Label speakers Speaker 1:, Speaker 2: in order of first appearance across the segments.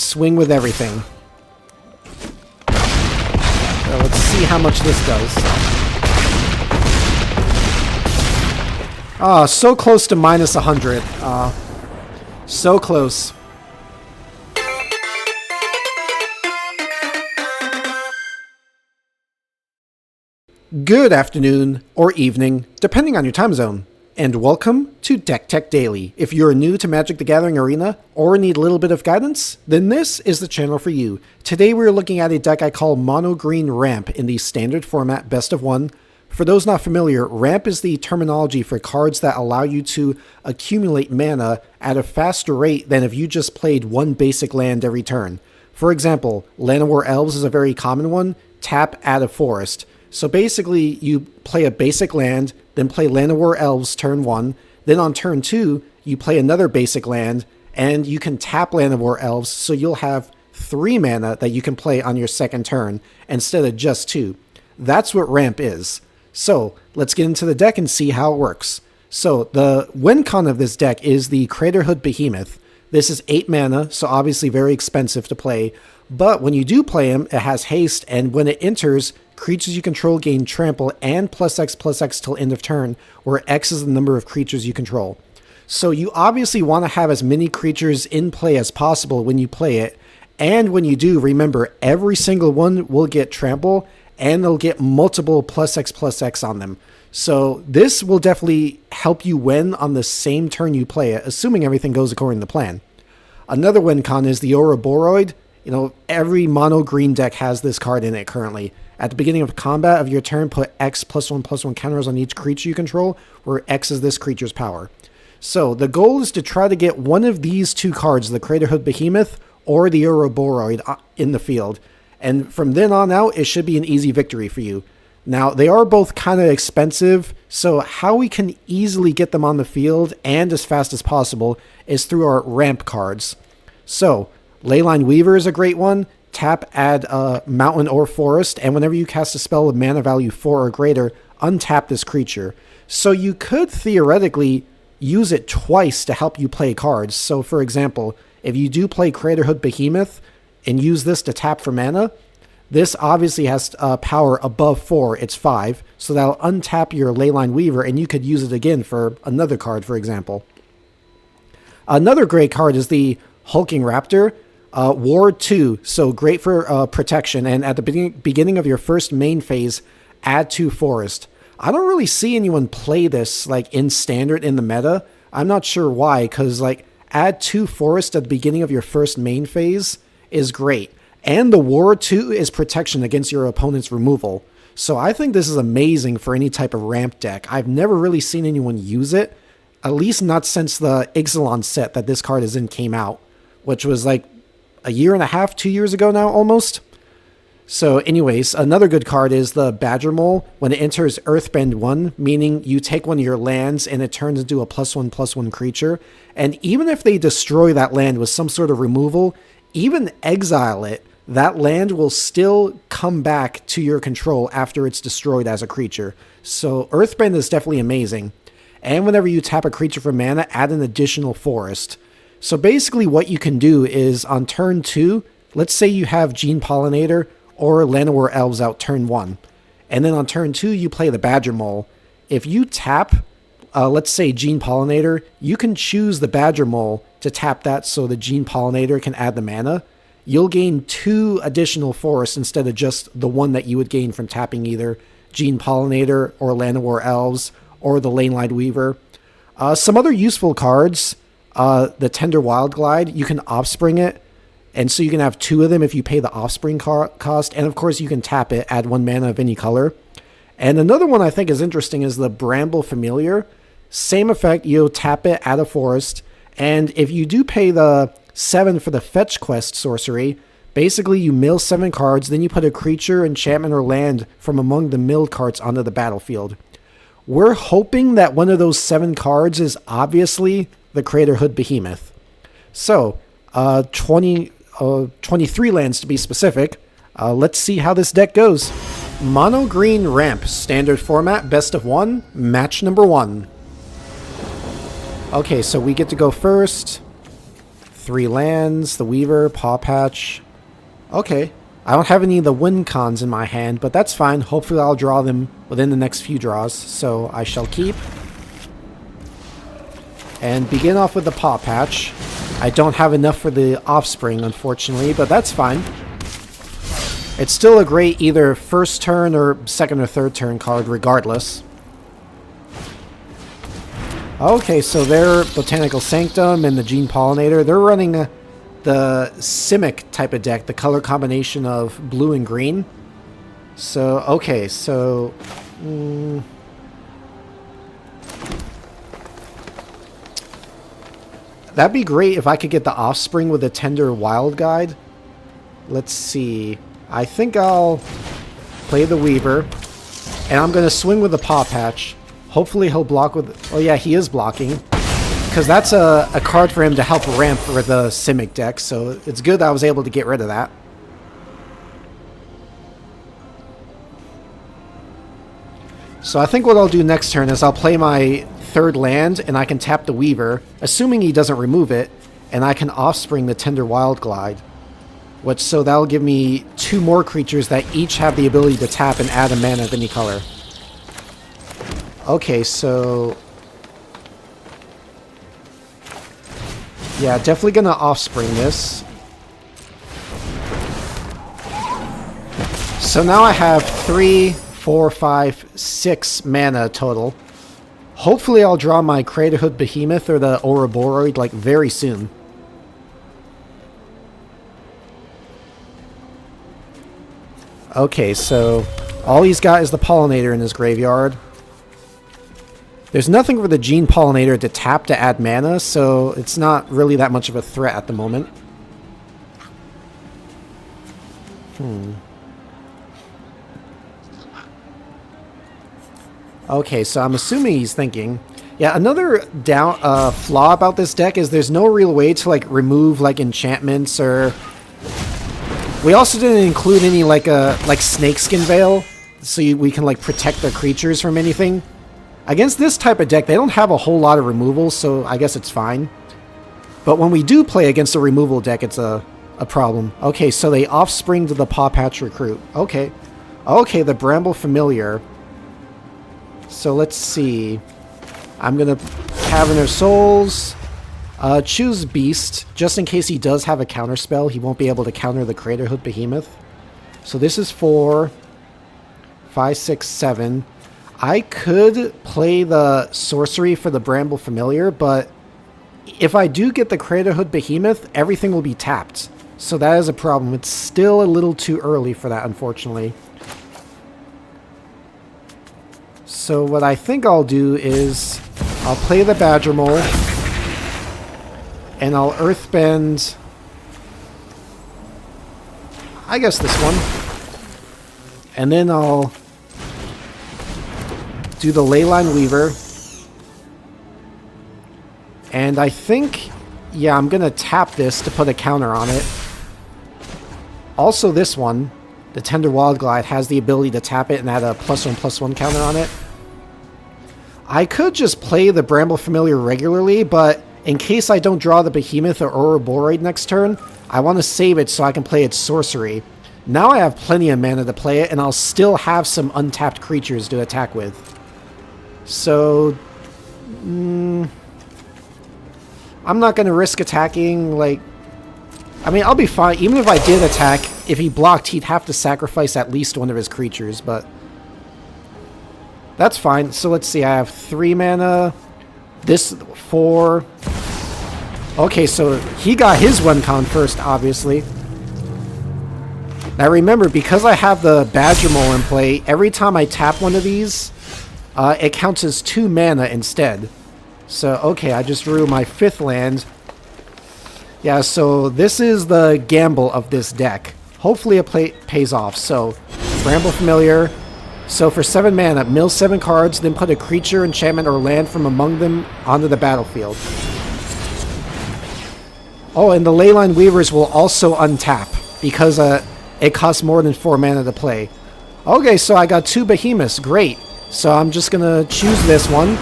Speaker 1: Swing with everything. So let's see how much this does. Ah, so close to minus 100. So close. Good afternoon or evening, depending on your time zone. And welcome to Deck Tech Daily. If you're new to Magic the Gathering Arena or need a little bit of guidance, then this is the channel for you. Today we're looking at a deck I call Mono Green Ramp in the standard format Best of 1. For those not familiar, Ramp is the terminology for cards that allow you to accumulate mana at a faster rate than if you just played one basic land every turn. For example, Land of War Elves is a very common one. Tap, add a forest. So basically, you play a basic land, then play Land of War Elves turn 1, then on turn 2, you play another basic land, and you can tap Land of War Elves, so you'll have 3 mana that you can play on your second turn, instead of just 2. That's what Ramp is. So, let's get into the deck and see how it works. So, the win con of this deck is the Craterhoof Behemoth. This is 8 mana, so obviously very expensive to play, but when you do play him, it has haste, and when it enters, creatures you control gain trample and +X/+X till end of turn, where X is the number of creatures you control. So you obviously want to have as many creatures in play as possible when you play it, and when you do, remember, every single one will get trample, and they'll get multiple +X/+X on them. So this will definitely help you win on the same turn you play it, assuming everything goes according to plan. Another win con is the Ouroboroid. You know, every mono green deck has this card in it currently. At the beginning of combat of your turn, put X +1/+1 counters on each creature you control, where X is this creature's power. So the goal is to try to get one of these two cards, the Craterhoof Behemoth or the Ouroboroid, in the field. And from then on out, it should be an easy victory for you. Now, they are both kind of expensive, so how we can easily get them on the field and as fast as possible is through our ramp cards. So, Leyline Weaver is a great one. Tap, add a mountain or forest, and whenever you cast a spell with mana value 4 or greater, untap this creature. So you could theoretically use it twice to help you play cards. So for example, if you do play Craterhoof Behemoth and use this to tap for mana, this obviously has power above 4, it's 5, so that'll untap your Leyline Weaver and you could use it again for another card, for example. Another great card is the Hulking Raptor. Ward 2, so great for protection, and at the beginning of your first main phase, add 2 forest. I don't really see anyone play this like in standard in the meta. I'm not sure why, because like add 2 forest at the beginning of your first main phase is great. And the Ward 2 is protection against your opponent's removal. So I think this is amazing for any type of ramp deck. I've never really seen anyone use it, at least not since the Ixalan set that this card is in came out, which was like a year and a half, 2 years ago now, almost. So anyways, another good card is the Badgermole. When it enters Earthbend 1, meaning you take one of your lands and it turns into a +1/+1 creature. And even if they destroy that land with some sort of removal, even exile it, that land will still come back to your control after it's destroyed as a creature. So Earthbend is definitely amazing. And whenever you tap a creature for mana, add an additional forest. So basically what you can do is on turn 2, let's say you have Gene Pollinator or Land of War Elves out turn 1. And then on turn 2, you play the Badgermole. If you tap, let's say Gene Pollinator, you can choose the Badgermole to tap that so the Gene Pollinator can add the mana. You'll gain 2 additional forests instead of just the one that you would gain from tapping either Gene Pollinator or Land of War Elves or the Leyline Weaver. Some other useful cards. The Tender Wildglide, you can offspring it, and so you can have 2 of them if you pay the offspring cost, and of course you can tap it, add 1 mana of any color. And another one I think is interesting is the Bramble Familiar. Same effect, you tap it, add a forest, and if you do pay the 7 for the Fetch Quest sorcery, basically you mill 7 cards, then you put a creature, enchantment, or land from among the milled cards onto the battlefield. We're hoping that one of those 7 cards is obviously the Craterhoof Behemoth. So, 23 lands to be specific. Let's see how this deck goes. Mono Green Ramp, standard format, best of 1, match number 1. Okay, so we get to go first. 3 lands, the Weaver, Paw Patch. Okay. I don't have any of the win cons in my hand, but that's fine. Hopefully I'll draw them within the next few draws, so I shall keep. And begin off with the Paw Patch. I don't have enough for the Offspring, unfortunately, but that's fine. It's still a great either first turn or second or third turn card, regardless. Okay, so they're Botanical Sanctum and the Gene Pollinator. They're running the Simic type of deck, the color combination of blue and green. So, okay, so... that'd be great if I could get the Offspring with a Tender Wild Guide. Let's see. I think I'll play the Weaver, and I'm going to swing with the Paw Patch. Hopefully he'll block with... oh yeah, he is blocking. Because that's a card for him to help ramp for the Simic deck, so it's good that I was able to get rid of that. So I think what I'll do next turn is I'll play my third land, and I can tap the Weaver, assuming he doesn't remove it, and I can Offspring the Tender Wild Glide. So that'll give me 2 more creatures that each have the ability to tap and add a mana of any color. Okay, so... yeah, definitely gonna Offspring this. So now I have 3, 4, 5, 6 mana total. Hopefully I'll draw my Craterhoof Behemoth or the Ouroboroid like very soon. Okay, so all he's got is the Pollinator in his graveyard. There's nothing for the Gene Pollinator to tap to add mana, so it's not really that much of a threat at the moment. Okay, so I'm assuming he's thinking. Yeah, another flaw about this deck is there's no real way to like remove like enchantments or... we also didn't include any like Snakeskin Veil, so we can like protect the creatures from anything. Against this type of deck, they don't have a whole lot of removal, so I guess it's fine. But when we do play against a removal deck, it's a problem. Okay, so they Offspring to the Paw Patch Recruit. Okay. Okay, the Bramble Familiar. So let's see. I'm going to Cavern Souls. Choose Beast. Just in case he does have a counterspell, he won't be able to counter the Craterhoof Behemoth. So this is 4, 5, 6, 7. I could play the Sorcery for the Bramble Familiar, but if I do get the Craterhoof Behemoth, everything will be tapped. So that is a problem. It's still a little too early for that, unfortunately. So what I think I'll do is I'll play the Badgermole, and I'll Earthbend, I guess this one, and then I'll do the Leyline Weaver, and I think, yeah, I'm gonna tap this to put a counter on it. Also this one, the Tender Wild Glide, has the ability to tap it and add a +1/+1 counter on it. I could just play the Bramble Familiar regularly, but in case I don't draw the Behemoth or Ouroboroid next turn, I want to save it so I can play its Sorcery. Now I have plenty of mana to play it, and I'll still have some untapped creatures to attack with. So, I'm not going to risk attacking, like... I mean, I'll be fine. Even if I did attack, if he blocked, he'd have to sacrifice at least one of his creatures, but... that's fine. So let's see, I have 3 mana. This, 4. Okay, so he got his one con first, obviously. Now remember, because I have the Badgermole in play, every time I tap one of these, it counts as 2 mana instead. So, okay, I just drew my 5th land. Yeah, so this is the gamble of this deck. Hopefully it pays off. So, Bramble Familiar. So for 7 mana, mill 7 cards, then put a creature, enchantment, or land from among them onto the battlefield. Oh, and the Leyline Weavers will also untap, because it costs more than 4 mana to play. Okay, so I got 2 Behemoths. Great. So I'm just going to choose this one.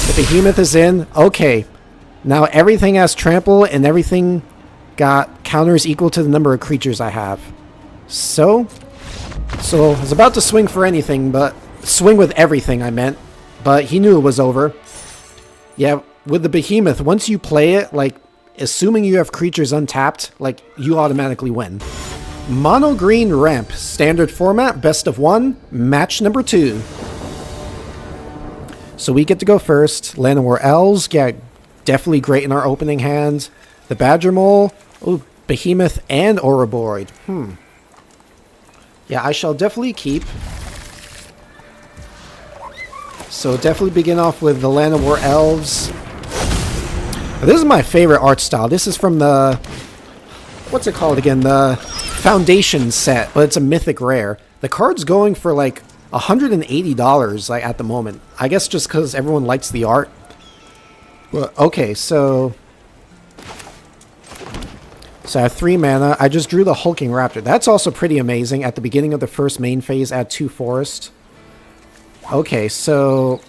Speaker 1: The Behemoth is in. Okay. Now everything has trample and everything got counters equal to the number of creatures I have. So I was about to swing for anything, but swing with everything I meant, but he knew it was over. Yeah, with the Behemoth, once you play it, like, assuming you have creatures untapped, like, you automatically win. Mono green ramp, standard format, best of 1, match number 2. So we get to go first. Land of War Elves, yeah, definitely great in our opening hand. The Badgermole, oh, Behemoth, and Ouroboroid. Yeah, I shall definitely keep. So definitely begin off with the Land of War Elves. This is my favorite art style. This is from the... what's it called again? The Foundation set, but it's a mythic rare. The card's going for like $180 like at the moment. I guess just because everyone likes the art. Well, okay, so I have 3 mana. I just drew the Hulking Raptor. That's also pretty amazing. At the beginning of the first main phase, add 2 forest. Okay, so...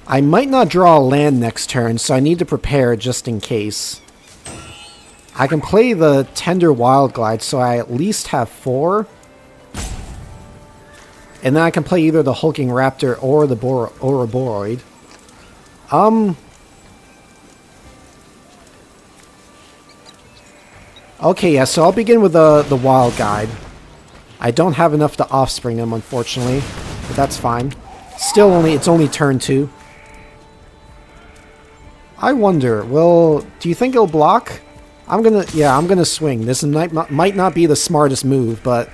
Speaker 1: I might not draw a land next turn, so I need to prepare just in case. I can play the Tender Wild Glide, so I at least have 4. And then I can play either the Hulking Raptor or the Ouroboroid. Okay, yeah, so I'll begin with the Wild Guide. I don't have enough to Offspring him, unfortunately, but that's fine. Still it's only turn 2. I wonder, do you think he'll block? I'm gonna swing. This might not be the smartest move, but...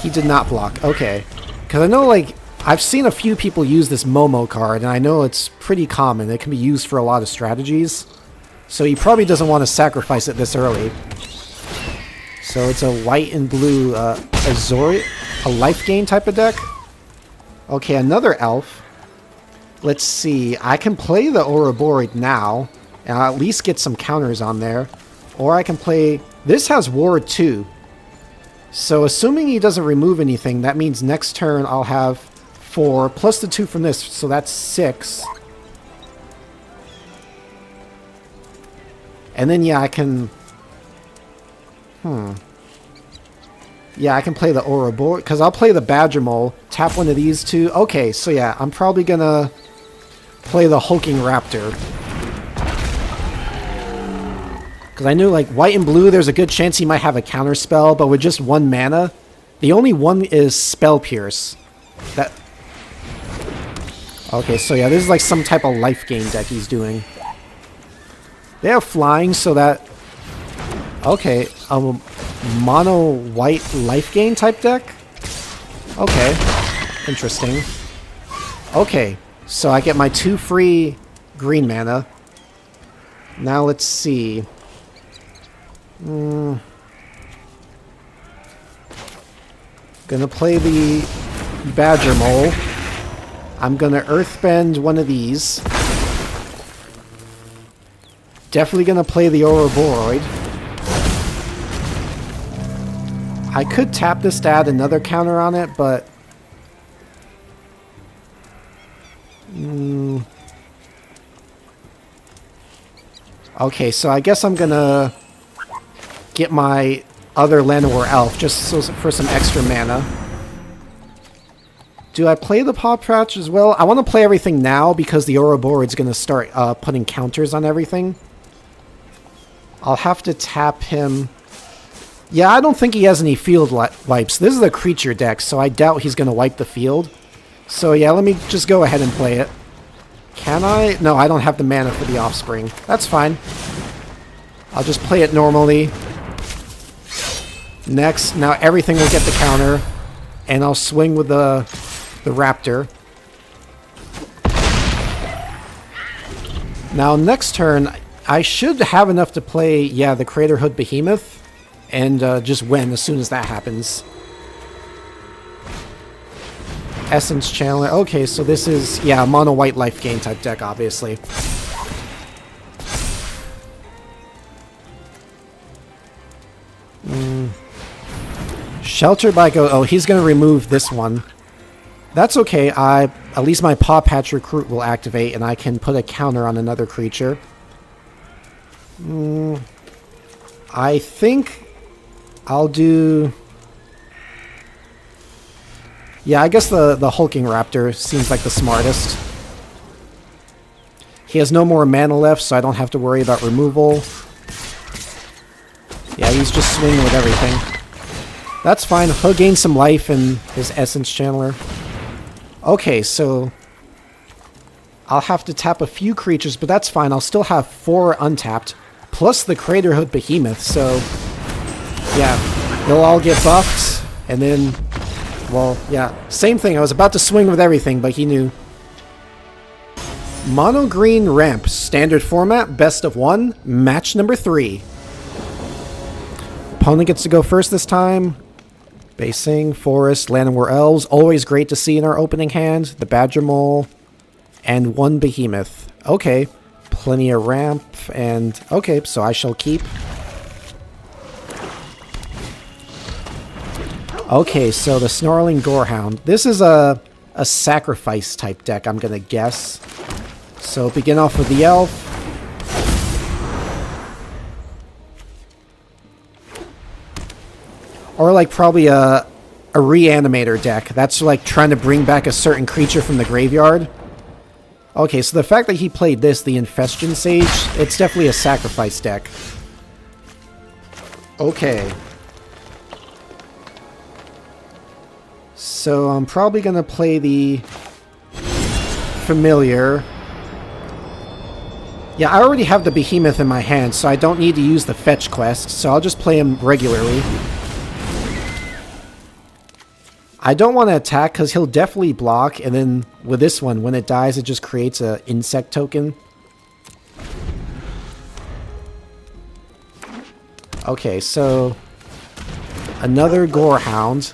Speaker 1: he did not block. Okay. Because I know, like, I've seen a few people use this Momo card, and I know it's pretty common. It can be used for a lot of strategies. So he probably doesn't want to sacrifice it this early. So it's a white and blue Auroboroid, a life gain type of deck. Okay, another elf. Let's see. I can play the Ouroboroid now, and I'll at least get some counters on there. Or I can play... this has Ward 2. So assuming he doesn't remove anything, that means next turn I'll have 4, plus the 2 from this, so that's 6. And then, yeah, I can... yeah, I can play the Ouroboroid, because I'll play the Badgermole, tap one of these 2. Okay, so yeah, I'm probably gonna play the Hulking Raptor. Because I knew, like, white and blue, there's a good chance he might have a counter spell, but with just 1 mana, the only one is Spell Pierce. That... okay, so yeah, this is like some type of life gain deck he's doing. They have flying, so that... okay, a mono white life gain type deck? Okay, interesting. Okay, so I get my 2 free green mana. Now let's see. Gonna play the Badgermole. I'm gonna Earthbend one of these. Definitely gonna play the Ouroboroid. I could tap this to add another counter on it, but... okay, so I guess I'm gonna get my other Land of War Elf just for some extra mana. Do I play the Paw Patch as well? I want to play everything now because the Ouroboroid's going to start putting counters on everything. I'll have to tap him. Yeah, I don't think he has any field wipes. This is a creature deck, so I doubt he's going to wipe the field. So yeah, let me just go ahead and play it. Can I? No, I don't have the mana for the Offspring. That's fine. I'll just play it normally. Next, now everything will get the counter. And I'll swing with the Raptor. Now next turn, I should have enough to play, yeah, the Craterhoof Behemoth. And just win as soon as that happens. Essence Channeler. Okay, so this is, yeah, a mono white life gain type deck, obviously. Sheltered by Go... Oh, he's going to remove this one. That's okay. At least my Paw Patch Recruit will activate, and I can put a counter on another creature. I think I'll do... Yeah, I guess the Hulking Raptor seems like the smartest. He has no more mana left, so I don't have to worry about removal. Yeah, he's just swinging with everything. That's fine. He'll gain some life in his Essence Channeler. Okay, so I'll have to tap a few creatures, but that's fine. I'll still have 4 untapped, plus the Craterhoof Behemoth, so yeah, they'll all get buffed, and then, well, yeah, same thing. I was about to swing with everything, but he knew. Mono green ramp, standard format, best of 1, match number 3. Opponent gets to go first this time. Basing, Forest, Land and War Elves, always great to see in our opening hand. The Badgermole, and 1 Behemoth. Okay, plenty of ramp, and okay, so I shall keep. Okay, so the Snarling Gorehound. This is a sacrifice type deck, I'm gonna guess. So begin off with the Elf. Or like probably a Reanimator deck. That's like trying to bring back a certain creature from the graveyard. Okay, so the fact that he played this, the Infestion Sage, it's definitely a sacrifice deck. Okay. So I'm probably going to play the Familiar. Yeah, I already have the Behemoth in my hand, so I don't need to use the Fetch quest, so I'll just play him regularly. I don't want to attack because he'll definitely block, and then with this one, when it dies, it just creates an insect token. Okay, so another Gorehound.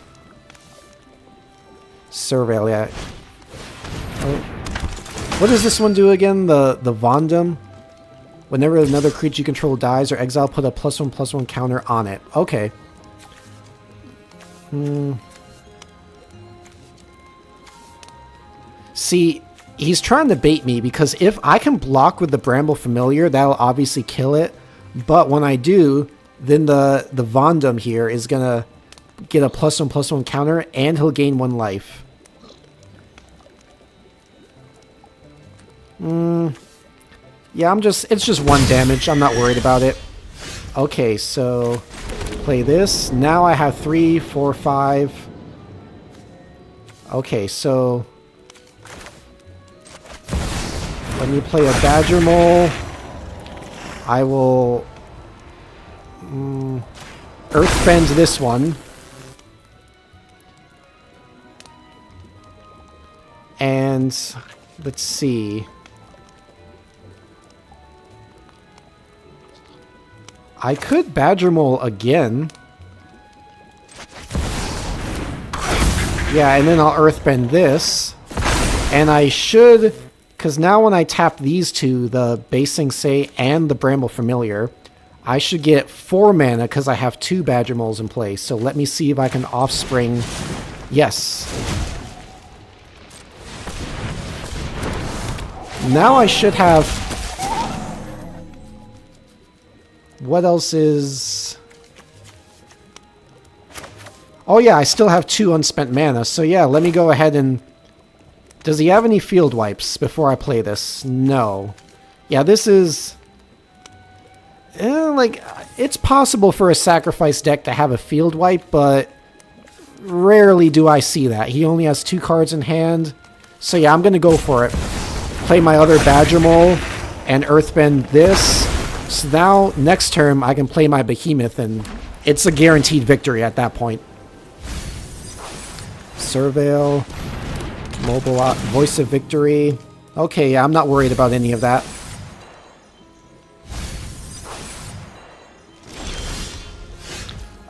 Speaker 1: Surveil, yeah. Oh. What does this one do again? The Vondum? Whenever another creature you control dies or exile, put a +1/+1 counter on it. Okay. See, he's trying to bait me because if I can block with the Bramble Familiar, that'll obviously kill it. But when I do, then the Vondum here is going to get a +1/+1 counter and he'll gain 1 life. Yeah, it's just 1 damage. I'm not worried about it. Okay, so play this. Now I have 3, 4, 5. Okay, so let me play a Badgermole. I will Earthbend this one. And let's see. I could Badgermole again. Yeah, and then I'll Earthbend this. And I should, because now when I tap these two, the Basing Say and the Bramble Familiar, I should get 4 mana because I have 2 Badgermoles in place. So let me see if I can Offspring. Yes. Now I should have... What else is... Oh yeah, I still have 2 unspent mana. So yeah, let me go ahead and... Does he have any field wipes before I play this? No. Yeah, this is... like, it's possible for a sacrifice deck to have a field wipe, but rarely do I see that. He only has 2 cards in hand. So yeah, I'm going to go for it. Play my other Badgermole and Earthbend this. So now, next turn, I can play my Behemoth, and it's a guaranteed victory at that point. Surveil, Mobile, Voice of Victory. Okay, yeah, I'm not worried about any of that.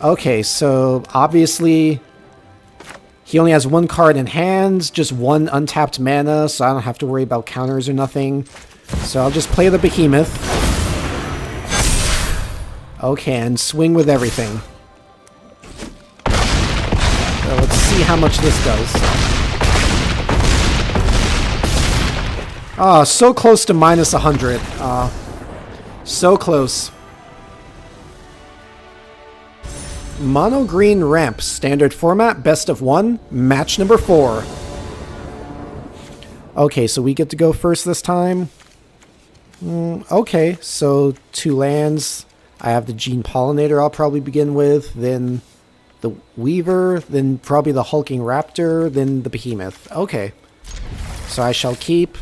Speaker 1: Okay, so obviously he only has 1 card in hand, just 1 untapped mana, so I don't have to worry about counters or nothing. So I'll just play the Behemoth. Okay, and swing with everything. see how much this does. Oh, so close to minus 100. So close. Mono green ramp, standard format, best of 1, match number 4. Okay, so we get to go first this time. Okay, so 2 lands. I have the Gene Pollinator I'll probably begin with, then the Weaver, then probably the Hulking Raptor, then the Behemoth. Okay, so I shall keep.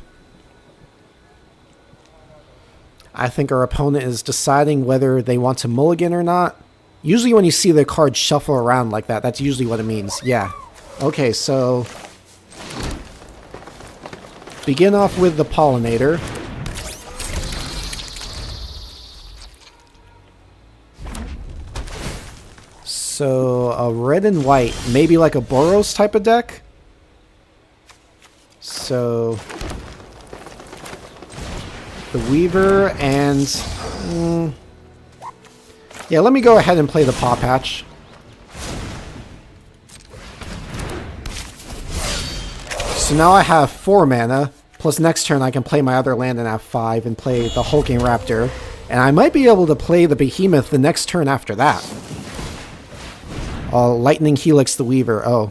Speaker 1: I think our opponent is deciding whether they want to mulligan or not. Usually when you see the cards shuffle around like that, that's usually what it means. Yeah. Okay, so begin off with the Pollinator. So a red and white, maybe like a Boros type of deck. So the Weaver and yeah, let me go ahead and play the Paw Patch. So now I have 4 mana, plus next turn I can play my other land and have 5 and play the Hulking Raptor. And I might be able to play the Behemoth the next turn after that. Lightning Helix the Weaver. Oh.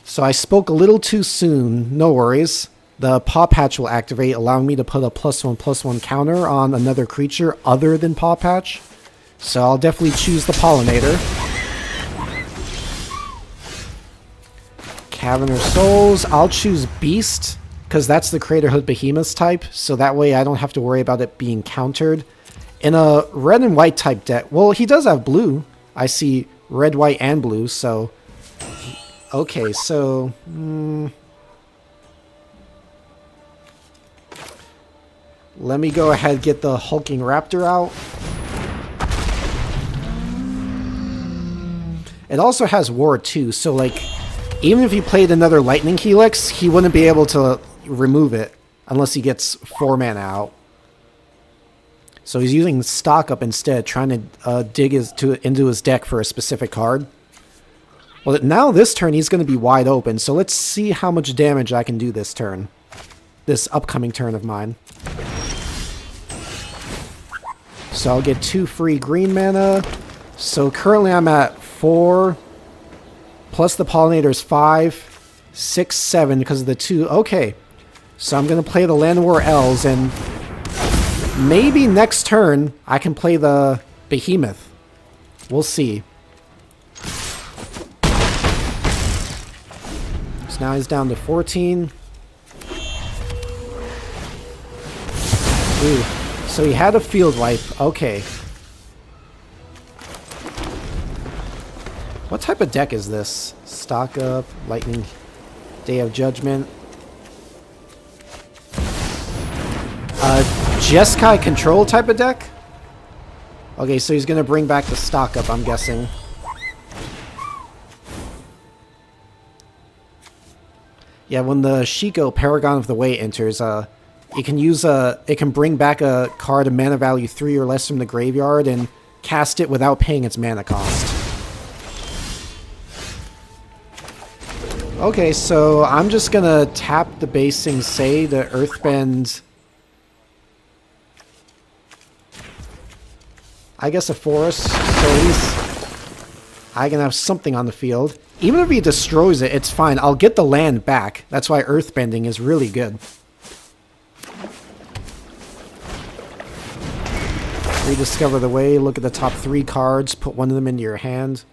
Speaker 1: So I spoke a little too soon. No worries. The Paw Patch will activate, allowing me to put a +1/+1 counter on another creature other than Paw Patch. So I'll definitely choose the Pollinator. Cavern Souls. I'll choose Beast, because that's the Craterhoof Behemoth type, so that way I don't have to worry about it being countered. In a red and white type deck, well, he does have blue. I see red, white, and blue, so okay, so let me go ahead and get the Hulking Raptor out. It also has Ward too, so like, even if he played another Lightning Helix, he wouldn't be able to remove it unless he gets 4 mana out. So he's using Stock Up instead, trying to dig into his deck for a specific card. Well, now this turn he's going to be wide open, so let's see how much damage I can do this turn. This upcoming turn of mine. So I'll get 2 free green mana. So currently I'm at 4, plus the Pollinator's 5, 6, 7 because of the 2. Okay, so I'm going to play the Land War Elves, and maybe next turn I can play the Behemoth. We'll see. So now he's down to 14. Ooh, so he had a field wipe. Okay. What type of deck is this? Stock Up, Lightning, Day of Judgment. Jeskai control type of deck? Okay, so he's going to bring back the Stock Up, I'm guessing. Yeah, when the Shiko Paragon of the Way enters, it can bring back a card of mana value 3 or less from the graveyard and cast it without paying its mana cost. Okay, so I'm just gonna tap the Basing Say to Earthbend. I guess a forest, so at least I can have something on the field. Even if he destroys it, it's fine. I'll get the land back. That's why Earthbending is really good. Rediscover the Way, look at the top 3 cards, put one of them into your hand.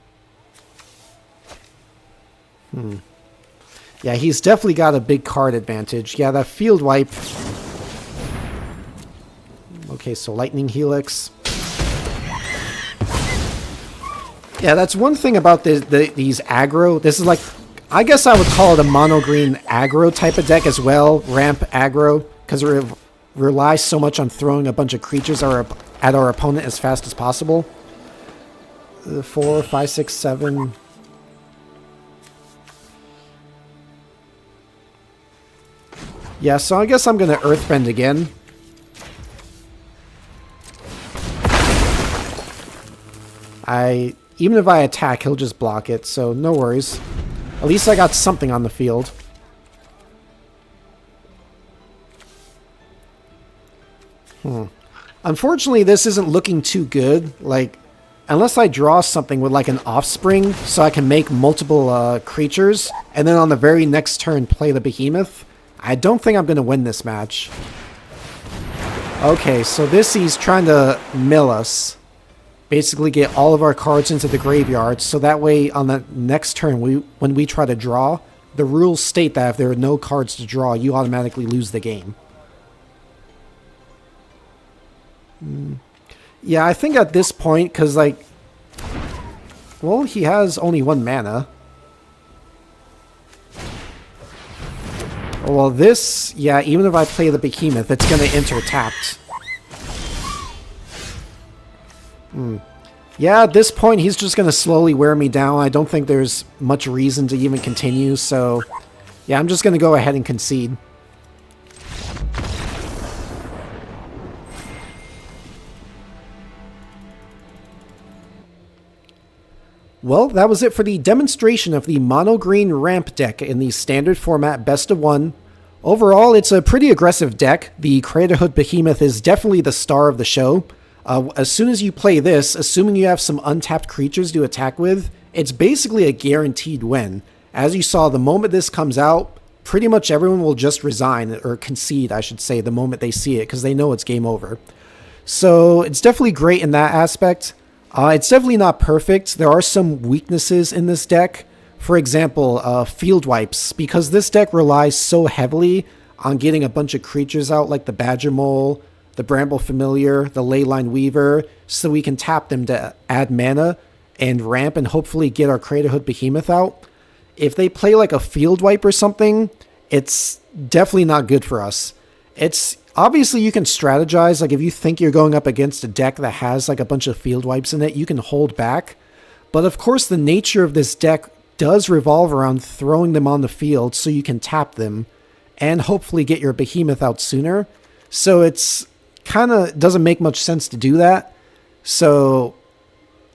Speaker 1: Yeah, he's definitely got a big card advantage. Yeah, that field wipe. Okay, so Lightning Helix. Yeah, that's one thing about these aggro. This is like, I guess I would call it a mono-green aggro type of deck as well. Ramp aggro, because it relies so much on throwing a bunch of creatures at our opponent as fast as possible. 4, 5, 6, 7... Yeah, so I guess I'm going to Earthbend again. Even if I attack, he'll just block it, so no worries. At least I got something on the field. Unfortunately, this isn't looking too good. Like, unless I draw something with like an offspring so I can make multiple creatures, and then on the very next turn play the behemoth, I don't think I'm going to win this match. Okay, so this he's trying to mill us. Basically get all of our cards into the graveyard, so that way on the next turn, when we try to draw, the rules state that if there are no cards to draw, you automatically lose the game. Yeah, I think at this point, because, like, well, he has only 1 mana. Well, this, yeah, even if I play the behemoth, it's going to enter tapped. Yeah, at this point, he's just going to slowly wear me down. I don't think there's much reason to even continue, so yeah, I'm just going to go ahead and concede. Well, that was it for the demonstration of the mono green ramp deck in the standard format best of 1. Overall, it's a pretty aggressive deck. The Craterhoof Behemoth is definitely the star of the show. As soon as you play this, assuming you have some untapped creatures to attack with, it's basically a guaranteed win. As you saw, the moment this comes out, pretty much everyone will just resign, or concede, I should say, the moment they see it, because they know it's game over. So it's definitely great in that aspect. It's definitely not perfect. There are some weaknesses in this deck. For example, field wipes, because this deck relies so heavily on getting a bunch of creatures out like the Badgermole, the Bramble Familiar, the Leyline Weaver, so we can tap them to add mana and ramp and hopefully get our Craterhoof Behemoth out. If they play like a field wipe or something, it's definitely not good for us. It's obviously you can strategize, like if you think you're going up against a deck that has like a bunch of field wipes in it, you can hold back. But of course the nature of this deck does revolve around throwing them on the field so you can tap them and hopefully get your behemoth out sooner. So it's kind of doesn't make much sense to do that. So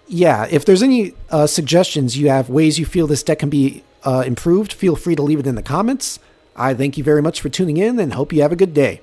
Speaker 1: yeah, if there's any suggestions you have, ways you feel this deck can be improved, feel free to leave it in the comments. I thank you very much for tuning in and hope you have a good day.